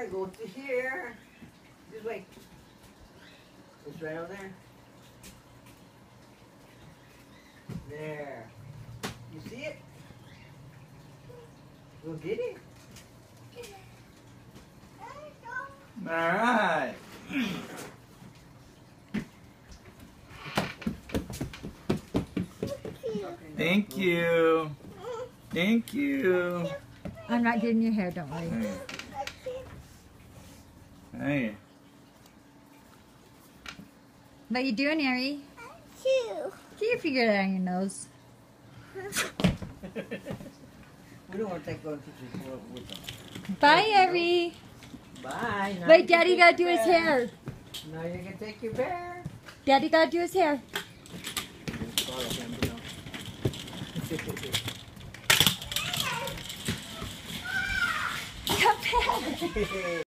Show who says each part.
Speaker 1: there, go to here. Just wait. It's right over there. There. You see it? Go get it.
Speaker 2: All right. Thank you. Thank you.
Speaker 3: I'm not getting your hair, don't worry.
Speaker 2: Hey.
Speaker 3: What you doing, Ari? Get your finger on your nose.
Speaker 1: We don't want to take those pictures with them.
Speaker 3: Bye, Ari.
Speaker 1: Bye. Now
Speaker 3: Wait,
Speaker 1: you can
Speaker 3: Daddy
Speaker 1: take
Speaker 3: gotta do
Speaker 1: your
Speaker 3: his
Speaker 1: bear.
Speaker 3: hair.
Speaker 1: Now you can take your bear.
Speaker 3: Daddy gotta do his hair. Come back.